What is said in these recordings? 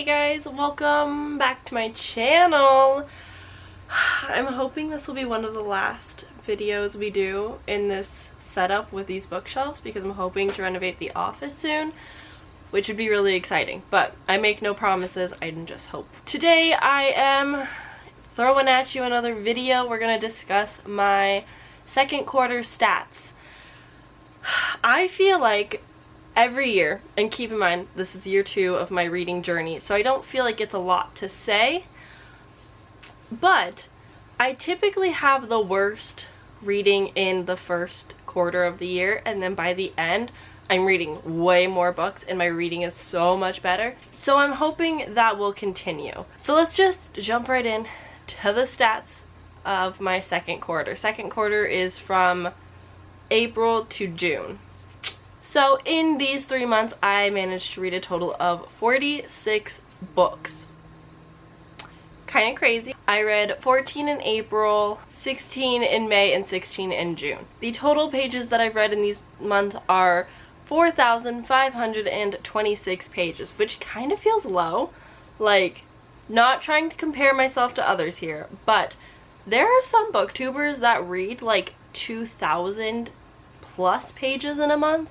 guys, welcome back to my channel. I'm hoping this will be one of the last videos we do in this setup with these bookshelves because I'm hoping to renovate the office soon, which would be really exciting, but I make no promises, I can just hope. Today I am throwing at you another video. We're going to discuss my second quarter stats. I feel like every year, and keep in mind this is year 2 of my reading journey, so I don't feel like it's a lot to say, but I typically have the worst reading in the first quarter of the year, and then by the end I'm reading way more books and my reading is so much better. So I'm hoping that will continue. So let's just jump right in to the stats of my second quarter. Second quarter is from April to June. So in these 3 months, I managed to read a total of 46 books. Kind of crazy. I read 14 in April, 16 in May, and 16 in June. The total pages that I've read in these months are 4,526 pages, which kind of feels low. Like, not trying to compare myself to others here, but there are some booktubers that read like 2,000 plus pages in a month.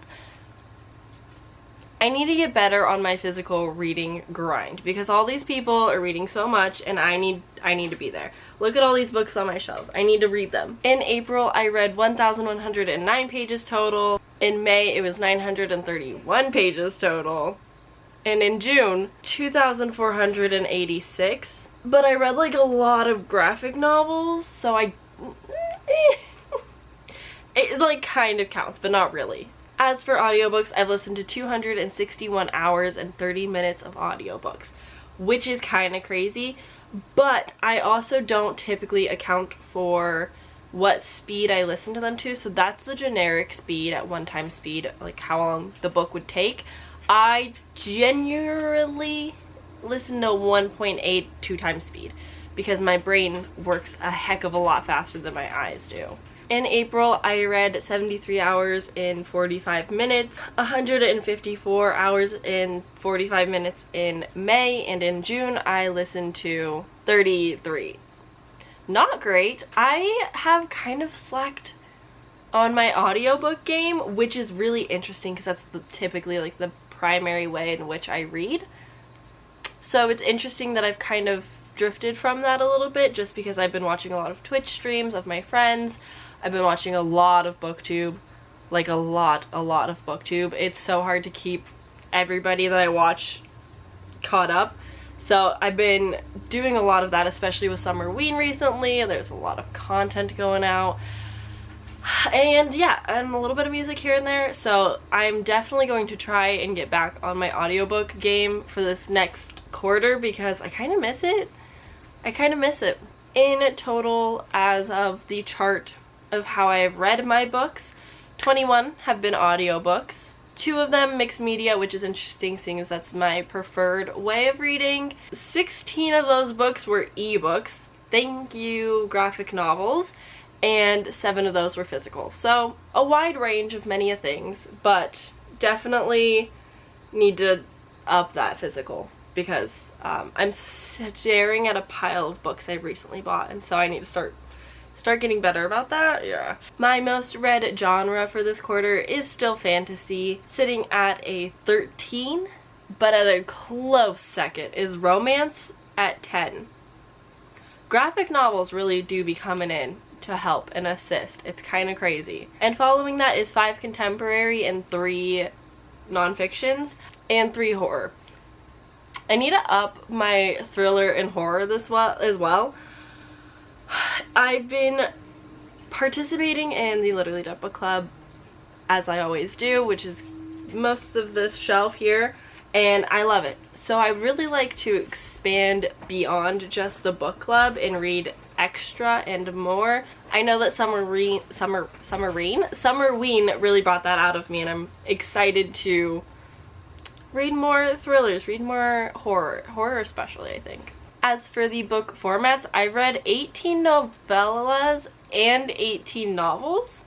I need to get better on my physical reading grind because all these people are reading so much and I need to be there. Look at all these books on my shelves. I need to read them. In April, I read 1,109 pages total. In May, it was 931 pages total. And in June, 2,486. But I read like a lot of graphic novels, so it like kind of counts, but not really. As for audiobooks, I've listened to 261 hours and 30 minutes of audiobooks, which is kind of crazy, but I also don't typically account for what speed I listen to them to, so that's the generic speed at one-time speed, like how long the book would take. I genuinely listen to 1.8 2-time speed because my brain works a heck of a lot faster than my eyes do. In April, I read 73 hours in 45 minutes, 154 hours in 45 minutes in May, and in June, I listened to 33. Not great. I have kind of slacked on my audiobook game, which is really interesting because that's typically like the primary way in which I read. So it's interesting that I've kind of drifted from that a little bit just because I've been watching a lot of Twitch streams of my friends. I've been watching a lot of BookTube, like a lot of BookTube. It's so hard to keep everybody that I watch caught up. So I've been doing a lot of that, especially with Summerween recently. There's a lot of content going out. And yeah, and a little bit of music here and there. So I'm definitely going to try and get back on my audiobook game for this next quarter because I kind of miss it. In total, as of the chart of how I have read my books, 21 have been audiobooks, 2 of them mixed media, which is interesting seeing as that's my preferred way of reading. 16 of those books were ebooks, thank you graphic novels, and 7 of those were physical. So a wide range of many things, but definitely need to up that physical because I'm staring at a pile of books I've recently bought, and so I need to start getting better about that. Yeah. My most read genre for this quarter is still fantasy, sitting at a 13, but at a close second is romance at 10. Graphic novels really do be coming in to help and assist. It's kind of crazy. And following that is 5 contemporary and 3 nonfictions and 3 horror. I need to up my thriller and horror as well. I've been participating in the Literally Dead Book Club, as I always do, which is most of this shelf here, and I love it. So I really like to expand beyond just the book club and read extra and more. I know that Summerween really brought that out of me, and I'm excited to read more thrillers, read more horror especially, I think. As for the book formats, I've read 18 novellas and 18 novels,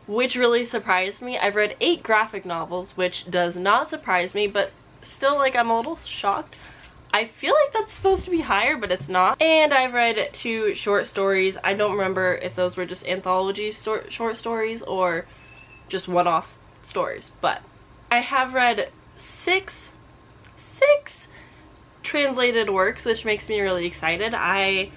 which really surprised me. I've read 8 graphic novels, which does not surprise me, but still, like, I'm a little shocked. I feel like that's supposed to be higher, but it's not. And I've read 2 short stories. I don't remember if those were just anthology short stories or just one-off stories, but I have read 6 translated works, which makes me really excited. I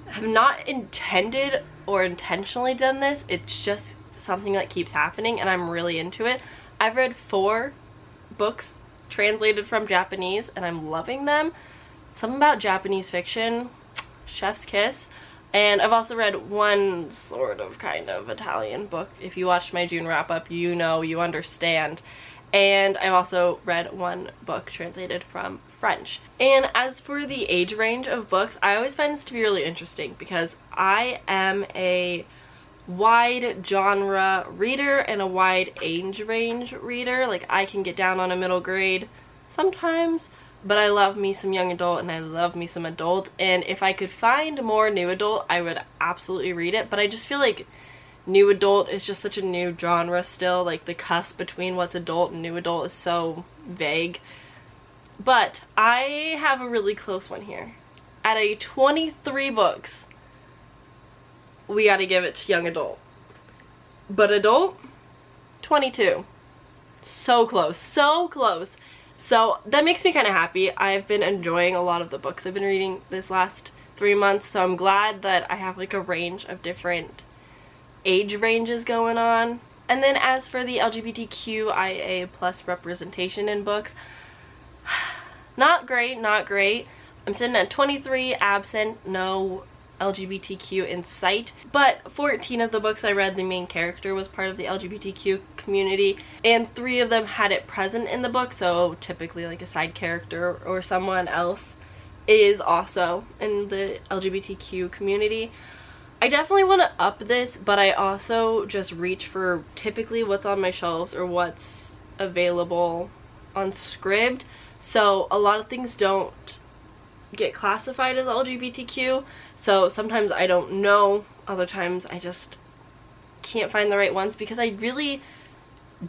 have not intended or intentionally done this. It's just something that keeps happening and I'm really into it. I've read 4 books translated from Japanese and I'm loving them. Something about Japanese fiction, chef's kiss. And I've also read 1 sort of kind of Italian book. If you watched my June wrap up, you know, you understand. And I've also read 1 book translated from French. And as for the age range of books, I always find this to be really interesting because I am a wide genre reader and a wide age range reader. Like, I can get down on a middle grade sometimes, but I love me some young adult and I love me some adult. And if I could find more new adult, I would absolutely read it. But I just feel like new adult is just such a new genre still. Like, the cusp between what's adult and new adult is so vague. But I have a really close one here. At a 23 books, we gotta give it to young adult. But adult, 22. So close, so close. So that makes me kind of happy. I've been enjoying a lot of the books I've been reading this last 3 months, so I'm glad that I have like a range of different age ranges going on. And then as for the LGBTQIA plus representation in books, not great, not great. I'm sitting at 23, absent, no LGBTQ in sight. But 14 of the books I read, the main character was part of the LGBTQ community, and 3 of them had it present in the book, so typically like a side character or someone else is also in the LGBTQ community. I definitely want to up this, but I also just reach for typically what's on my shelves or what's available on Scribd. So a lot of things don't get classified as LGBTQ, so sometimes I don't know, other times I just can't find the right ones because I really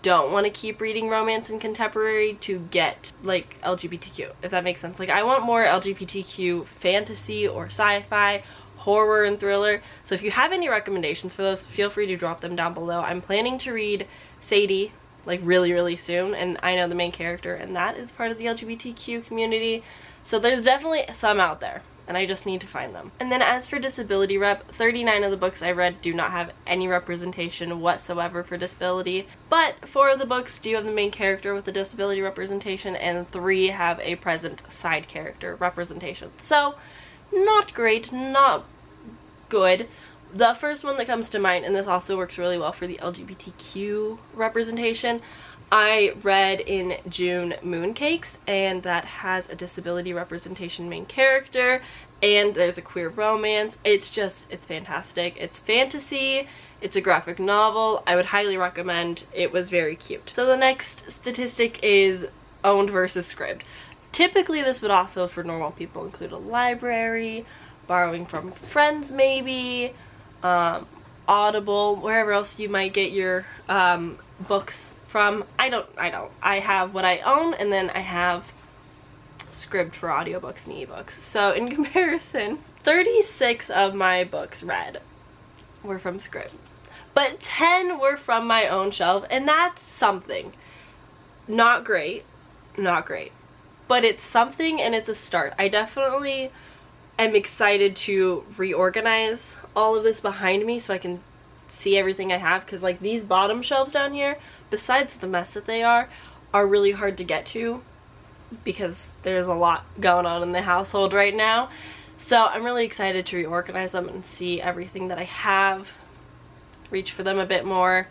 don't want to keep reading romance and contemporary to get like LGBTQ, if that makes sense. Like, I want more LGBTQ fantasy or sci-fi, horror and thriller. So if you have any recommendations for those, feel free to drop them down below. I'm planning to read Sadie like really soon, and I know the main character and that is part of the LGBTQ community. So there's definitely some out there, and I just need to find them. And then as for disability rep, 39 of the books I read do not have any representation whatsoever for disability, but 4 of the books do have the main character with the disability representation, and 3 have a present side character representation. So not great, not good. The first one that comes to mind, and this also works really well for the LGBTQ representation, I read in June Mooncakes, and that has a disability representation main character, and there's a queer romance. It's fantastic. It's fantasy, it's a graphic novel. I would highly recommend. It was very cute. So the next statistic is owned versus Scribd. Typically this would also, for normal people, include a library, borrowing from friends maybe, Audible, wherever else you might get your books from. I don't. I have what I own, and then I have Scribd for audiobooks and ebooks. So in comparison, 36 of my books read were from Scribd, but 10 were from my own shelf, and that's something. Not great, but it's something, and it's a start. I definitely am excited to reorganize all of this behind me so I can see everything I have, because like these bottom shelves down here, besides the mess that they are really hard to get to because there's a lot going on in the household right now. So I'm really excited to reorganize them and see everything that I have, reach for them a bit more.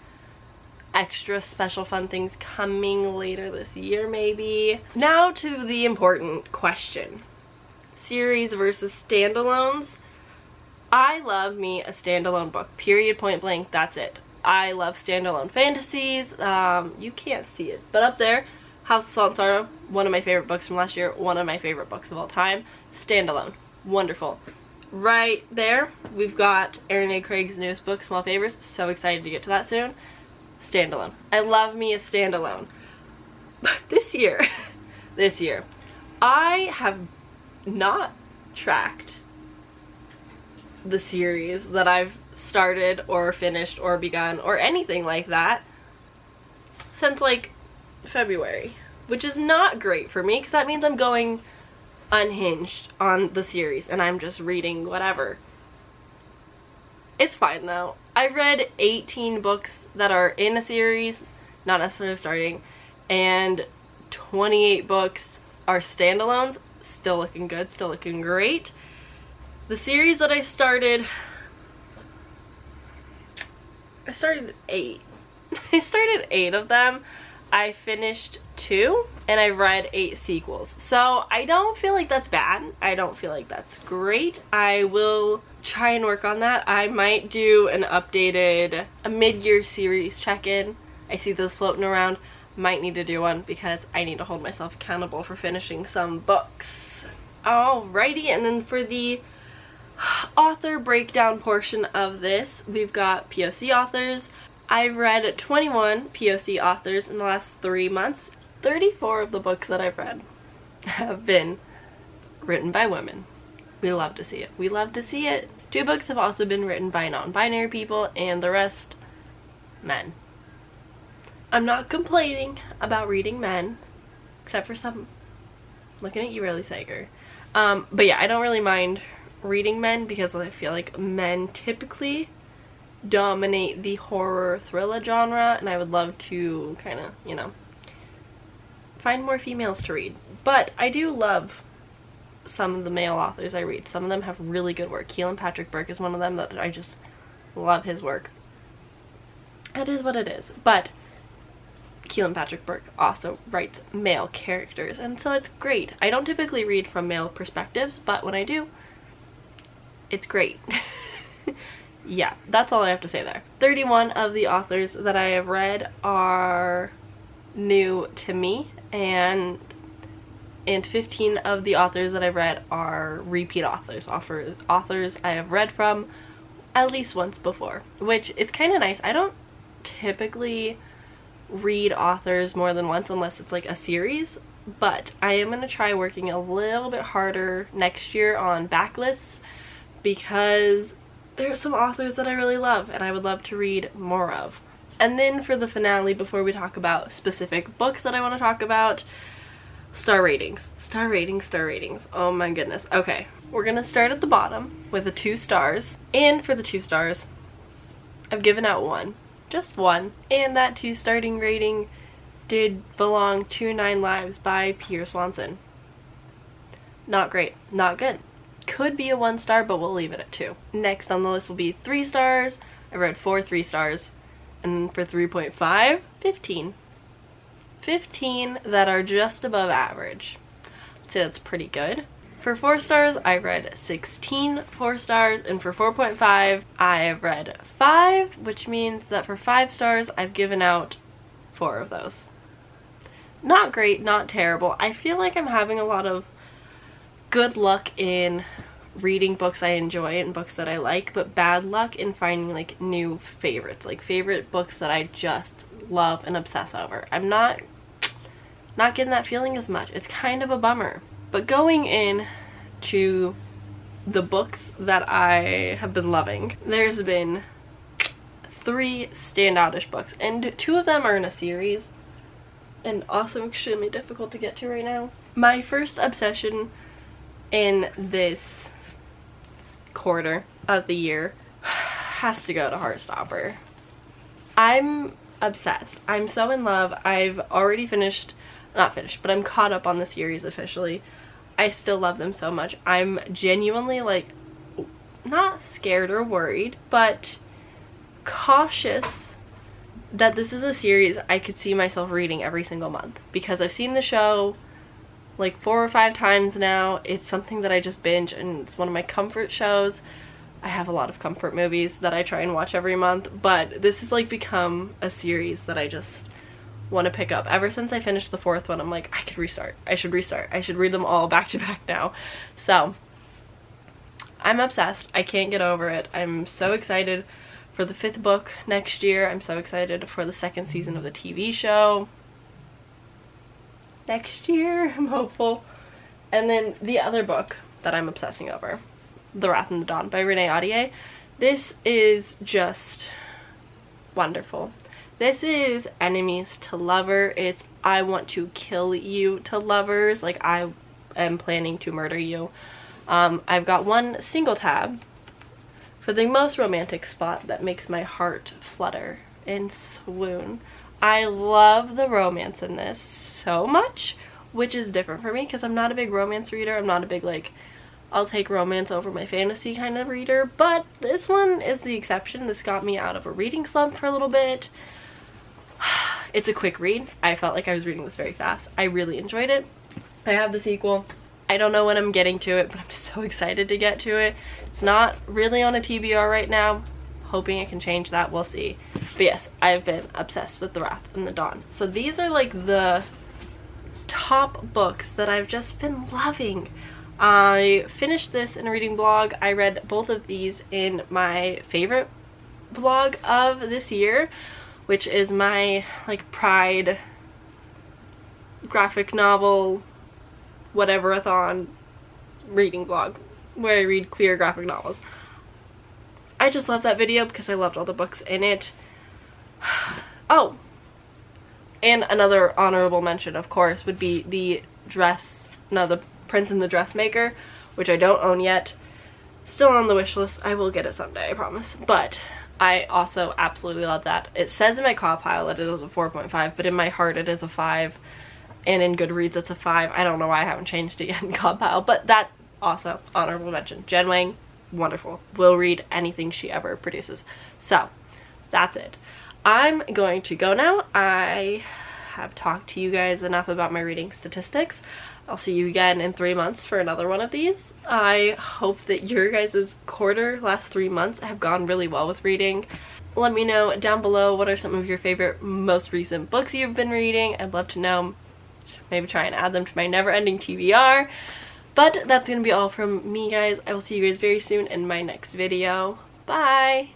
Extra special fun things coming later this year maybe. Now to the important question. Series versus standalones. I love me a standalone book, period, point blank, that's it. I love standalone fantasies. You can't see it, but up there, House of Salt and Sorrow, one of my favorite books from last year, one of my favorite books of all time. Standalone, wonderful. Right there, we've got Erin A. Craig's newest book, Small Favors. So excited to get to that soon. Standalone. I love me a standalone. But this year, I have not tracked the series that I've started or finished or begun or anything like that since like February, which is not great for me because that means I'm going unhinged on the series and I'm just reading whatever. It's fine though. I read 18 books that are in a series, not necessarily starting, and 28 books are standalones. Still looking good, still looking great. The series that I started 8. I started 8 of them. I finished 2 and I read 8 sequels. So I don't feel like that's bad. I don't feel like that's great. I will try and work on that. I might do a mid-year series check-in. I see those floating around. Might need to do one because I need to hold myself accountable for finishing some books. Alrighty, and then for the author breakdown portion of this, we've got POC authors. I've read 21 POC authors in the last 3 months. 34 of the books that I've read have been written by women. We love to see it. We love to see it. 2 books have also been written by non-binary people, and the rest, men. I'm not complaining about reading men, except for some. Looking at you, Riley Sager. But yeah, I don't really mind reading men because I feel like men typically dominate the horror thriller genre, and I would love to kind of, you know, find more females to read. But I do love some of the male authors I read. Some of them have really good work. Keelan Patrick Burke is one of them that I just love his work. It is what it is. But Keelan Patrick Burke also writes male characters, and so it's great. I don't typically read from male perspectives, but when I do, it's great. Yeah, that's all I have to say there. 31 of the authors that I have read are new to me, and 15 of the authors that I've read are repeat authors. Authors I have read from at least once before, which it's kind of nice. I don't typically read authors more than once unless it's like a series, but I am going to try working a little bit harder next year on backlists because there's some authors that I really love and I would love to read more of. And then for the finale, before we talk about specific books that I want to talk about, star ratings. Star ratings. Oh my goodness. Okay, we're gonna start at the bottom with the 2 stars. And for the 2 stars, I've given out 1. Just 1. And that 2 starting rating did belong to 9 Lives by Pierre Swanson. Not great. Not good. Could be a 1 star, but we'll leave it at 2. Next on the list will be 3 stars. I read 4 3 stars. And for 3.5, 15. 15 that are just above average. I'd say that's pretty good. For 4 stars, I read 16 4 stars, and for 4.5, I have read 5, which means that for 5 stars, I've given out 4 of those. Not great, not terrible. I feel like I'm having a lot of good luck in reading books I enjoy and books that I like, but bad luck in finding like new favorites, like favorite books that I just love and obsess over. I'm not getting that feeling as much. It's kind of a bummer. But going in to the books that I have been loving, there's been 3 standoutish books, and 2 of them are in a series and also extremely difficult to get to right now. My first obsession in this quarter of the year has to go to Heartstopper. I'm obsessed. I'm so in love. I've already not finished, but I'm caught up on the series officially. I still love them so much. I'm genuinely like not scared or worried, but cautious that this is a series I could see myself reading every single month, because I've seen the show like 4 or 5 times now. It's something that I just binge, and it's one of my comfort shows. I have a lot of comfort movies that I try and watch every month, but this has like become a series that I just want to pick up. Ever since I finished the 4th one, I'm like, I could restart. I should restart. I should read them all back to back now. So I'm obsessed. I can't get over it. I'm so excited for the 5th book next year. I'm so excited for the 2nd season of the TV show next year. I'm hopeful. And then the other book that I'm obsessing over, The Wrath and the Dawn by Renee Ahdieh. This is just wonderful. This is enemies to lover. It's I want to kill you to lovers. Like, I am planning to murder you. I've got one single tab for the most romantic spot that makes my heart flutter and swoon. I love the romance in this so much, which is different for me because I'm not a big romance reader. I'm not a big, like, I'll take romance over my fantasy kind of reader, but this one is the exception. This got me out of a reading slump for a little bit. It's a quick read. I felt like I was reading this very fast. I really enjoyed it. I have the sequel. I don't know when I'm getting to it, but I'm so excited to get to it. It's not really on a TBR right now. Hoping it can change that. We'll see. But yes, I've been obsessed with The Wrath and the Dawn. So these are like the top books that I've just been loving. I finished this in a reading blog. I read both of these in my favorite vlog of this year, which is my like Pride graphic novel whatever-a-thon reading vlog where I read queer graphic novels. I just love that video because I loved all the books in it. Oh, and another honorable mention, of course, would be the Prince and the Dressmaker, which I don't own yet. Still on the wish list. I will get it someday, I promise. But I also absolutely love that. It says in my CAW pile that it is a 4.5, but in my heart it is a 5. And in Goodreads it's a 5. I don't know why I haven't changed it yet in CAW pile, but that also honorable mention. Jen Wang, wonderful. Will read anything she ever produces. So that's it. I'm going to go now. I have talked to you guys enough about my reading statistics. I'll see you again in 3 months for another one of these. I hope that your guys' last 3 months have gone really well with reading. Let me know down below what are some of your favorite most recent books you've been reading. I'd love to know. Maybe try and add them to my never-ending TBR. But that's gonna be all from me, guys. I will see you guys very soon in my next video. Bye!